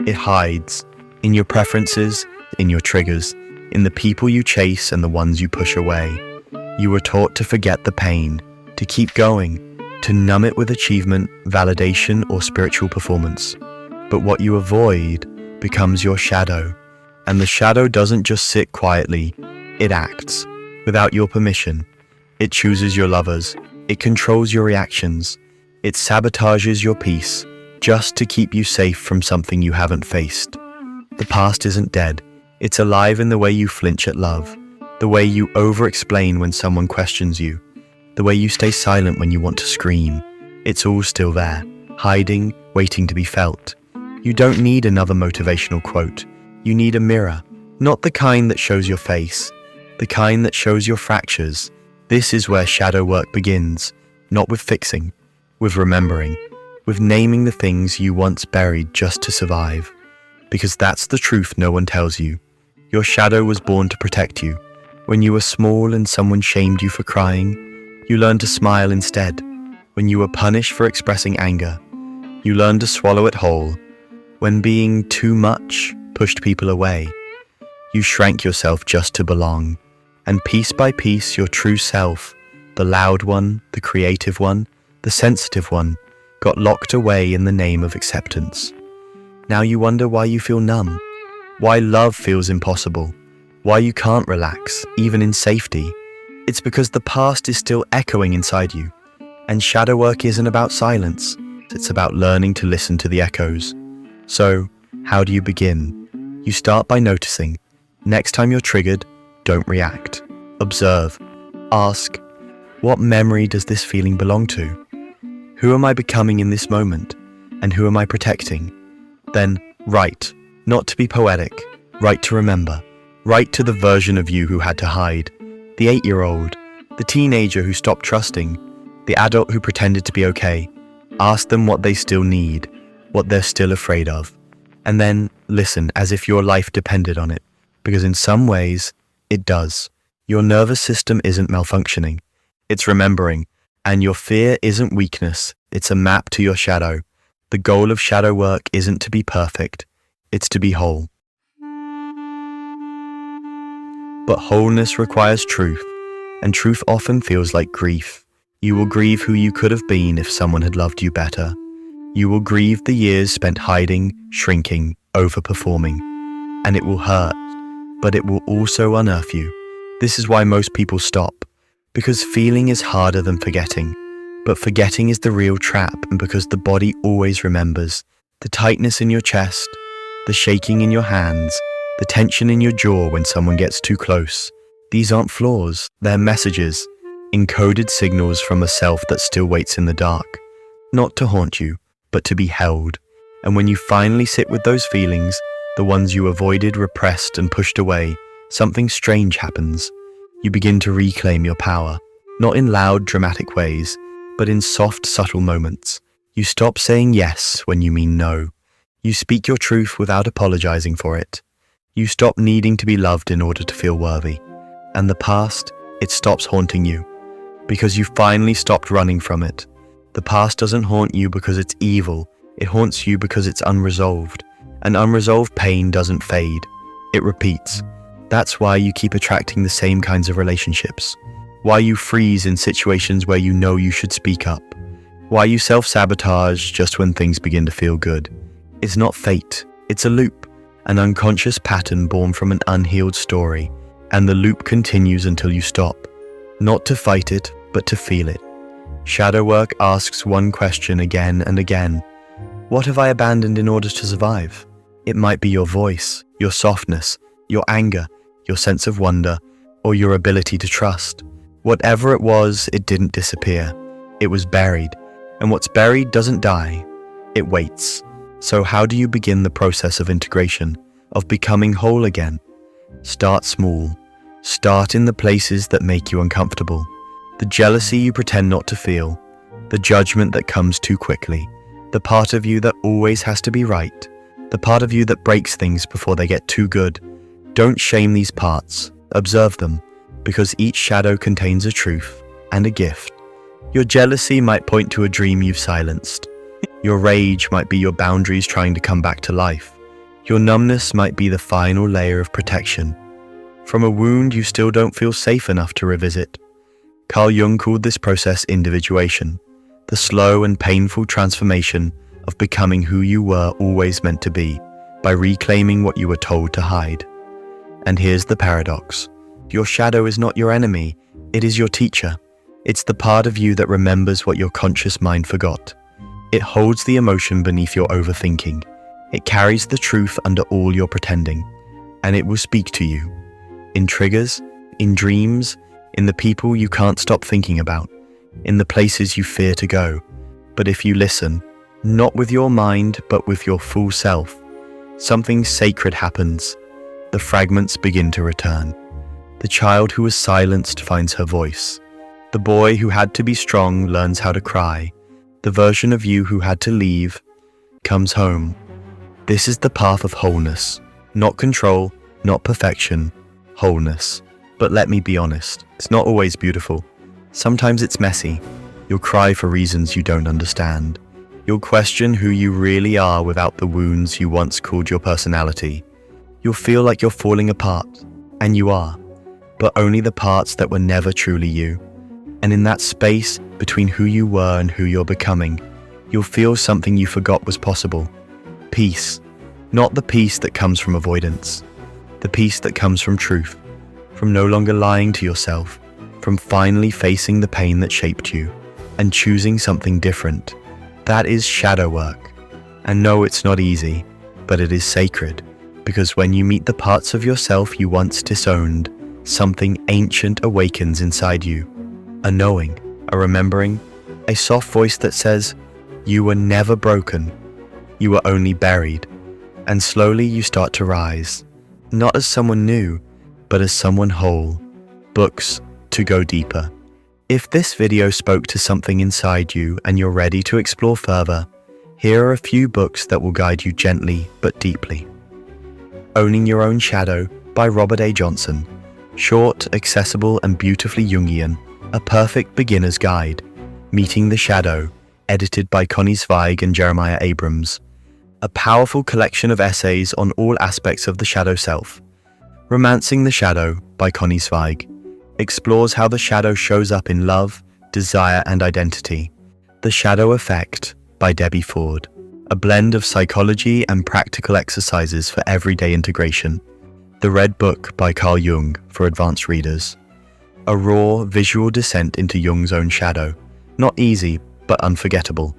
It hides in your preferences, in your triggers, in the people you chase and the ones you push away. You were taught to forget the pain, to keep going, to numb it with achievement, validation, or spiritual performance. But what you avoid becomes your shadow. And the shadow doesn't just sit quietly, it acts. Without your permission, it chooses your lovers, it controls your reactions, it sabotages your peace, just to keep you safe from something you haven't faced. The past isn't dead, it's alive in the way you flinch at love, the way you over-explain when someone questions you, the way you stay silent when you want to scream. It's all still there, hiding, waiting to be felt. You don't need another motivational quote. You need a mirror, not the kind that shows your face, the kind that shows your fractures. This is where shadow work begins, not with fixing, with remembering, with naming the things you once buried just to survive. Because that's the truth no one tells you. Your shadow was born to protect you. When you were small and someone shamed you for crying, you learned to smile instead. When you were punished for expressing anger, you learned to swallow it whole. When being too much pushed people away, you shrank yourself just to belong. And piece by piece, your true self, the loud one, the creative one, the sensitive one, got locked away in the name of acceptance. Now you wonder why you feel numb, why love feels impossible, why you can't relax, even in safety. It's because the past is still echoing inside you. And shadow work isn't about silence, it's about learning to listen to the echoes. So, how do you begin? You start by noticing. Next time you're triggered, don't react. Observe. Ask, what memory does this feeling belong to? Who am I becoming in this moment? And who am I protecting? Then, write. Not to be poetic. Write to remember. Write to the version of you who had to hide. The 8-year-old. The teenager who stopped trusting. The adult who pretended to be okay. Ask them what they still need, what they're still afraid of. And then listen as if your life depended on it. Because in some ways, it does. Your nervous system isn't malfunctioning. It's remembering. And your fear isn't weakness. It's a map to your shadow. The goal of shadow work isn't to be perfect. It's to be whole. But wholeness requires truth. And truth often feels like grief. You will grieve who you could have been if someone had loved you better. You will grieve the years spent hiding, shrinking, overperforming. And it will hurt, but it will also unearth you. This is why most people stop. Because feeling is harder than forgetting. But forgetting is the real trap, and because the body always remembers. The tightness in your chest, the shaking in your hands, the tension in your jaw when someone gets too close. These aren't flaws, they're messages. Encoded signals from a self that still waits in the dark. Not to haunt you, but to be held. And when you finally sit with those feelings, the ones you avoided, repressed, and pushed away, something strange happens. You begin to reclaim your power, not in loud, dramatic ways, but in soft, subtle moments. You stop saying yes when you mean no. You speak your truth without apologizing for it. You stop needing to be loved in order to feel worthy. And the past, it stops haunting you. Because you finally stopped running from it. The past doesn't haunt you because it's evil. It haunts you because it's unresolved. And unresolved pain doesn't fade. It repeats. That's why you keep attracting the same kinds of relationships. Why you freeze in situations where you know you should speak up. Why you self-sabotage just when things begin to feel good. It's not fate. It's a loop. An unconscious pattern born from an unhealed story. And the loop continues until you stop. Not to fight it, but to feel it. Shadow work asks one question again and again. What have I abandoned in order to survive? It might be your voice, your softness, your anger, your sense of wonder, or your ability to trust. Whatever it was, it didn't disappear. It was buried. And what's buried doesn't die. It waits. So how do you begin the process of integration, of becoming whole again? Start small. Start in the places that make you uncomfortable. The jealousy you pretend not to feel. The judgment that comes too quickly. The part of you that always has to be right. The part of you that breaks things before they get too good. Don't shame these parts. Observe them. Because each shadow contains a truth and a gift. Your jealousy might point to a dream you've silenced. Your rage might be your boundaries trying to come back to life. Your numbness might be the final layer of protection from a wound you still don't feel safe enough to revisit. Carl Jung called this process individuation, the slow and painful transformation of becoming who you were always meant to be by reclaiming what you were told to hide. And here's the paradox. Your shadow is not your enemy, it is your teacher. It's the part of you that remembers what your conscious mind forgot. It holds the emotion beneath your overthinking. It carries the truth under all your pretending. And it will speak to you. In triggers, in dreams, in the people you can't stop thinking about, in the places you fear to go. But if you listen, not with your mind, but with your full self, something sacred happens. The fragments begin to return. The child who was silenced finds her voice. The boy who had to be strong learns how to cry. The version of you who had to leave comes home. This is the path of wholeness. Not control, not perfection, wholeness. But let me be honest, it's not always beautiful. Sometimes it's messy. You'll cry for reasons you don't understand. You'll question who you really are without the wounds you once called your personality. You'll feel like you're falling apart, and you are, but only the parts that were never truly you. And in that space between who you were and who you're becoming, you'll feel something you forgot was possible. Peace. Not the peace that comes from avoidance. The peace that comes from truth. From no longer lying to yourself. From finally facing the pain that shaped you. And choosing something different. That is shadow work. And no, it's not easy, but it is sacred. Because when you meet the parts of yourself you once disowned, something ancient awakens inside you. A knowing, a remembering, a soft voice that says, you were never broken, you were only buried. And slowly you start to rise, not as someone new, but as someone whole. Books to go deeper. If this video spoke to something inside you and you're ready to explore further, here are a few books that will guide you gently but deeply. Owning Your Own Shadow by Robert A. Johnson. Short, accessible, and beautifully Jungian. A perfect beginner's guide. Meeting the Shadow, edited by Connie Zweig and Jeremiah Abrams. A powerful collection of essays on all aspects of the shadow self. Romancing the Shadow by Connie Zweig. Explores how the shadow shows up in love, desire, and identity. The Shadow Effect by Debbie Ford. A blend of psychology and practical exercises for everyday integration. The Red Book by Carl Jung for advanced readers. A raw, visual descent into Jung's own shadow. Not easy, but unforgettable.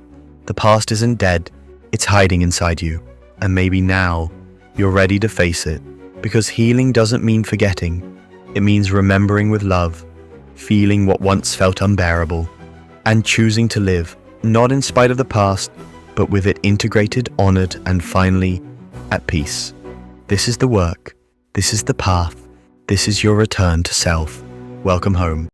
The past isn't dead, it's hiding inside you. And maybe now, you're ready to face it. Because healing doesn't mean forgetting. It means remembering with love, feeling what once felt unbearable, and choosing to live, not in spite of the past, but with it integrated, honored, and finally, at peace. This is the work. This is the path. This is your return to self. Welcome home.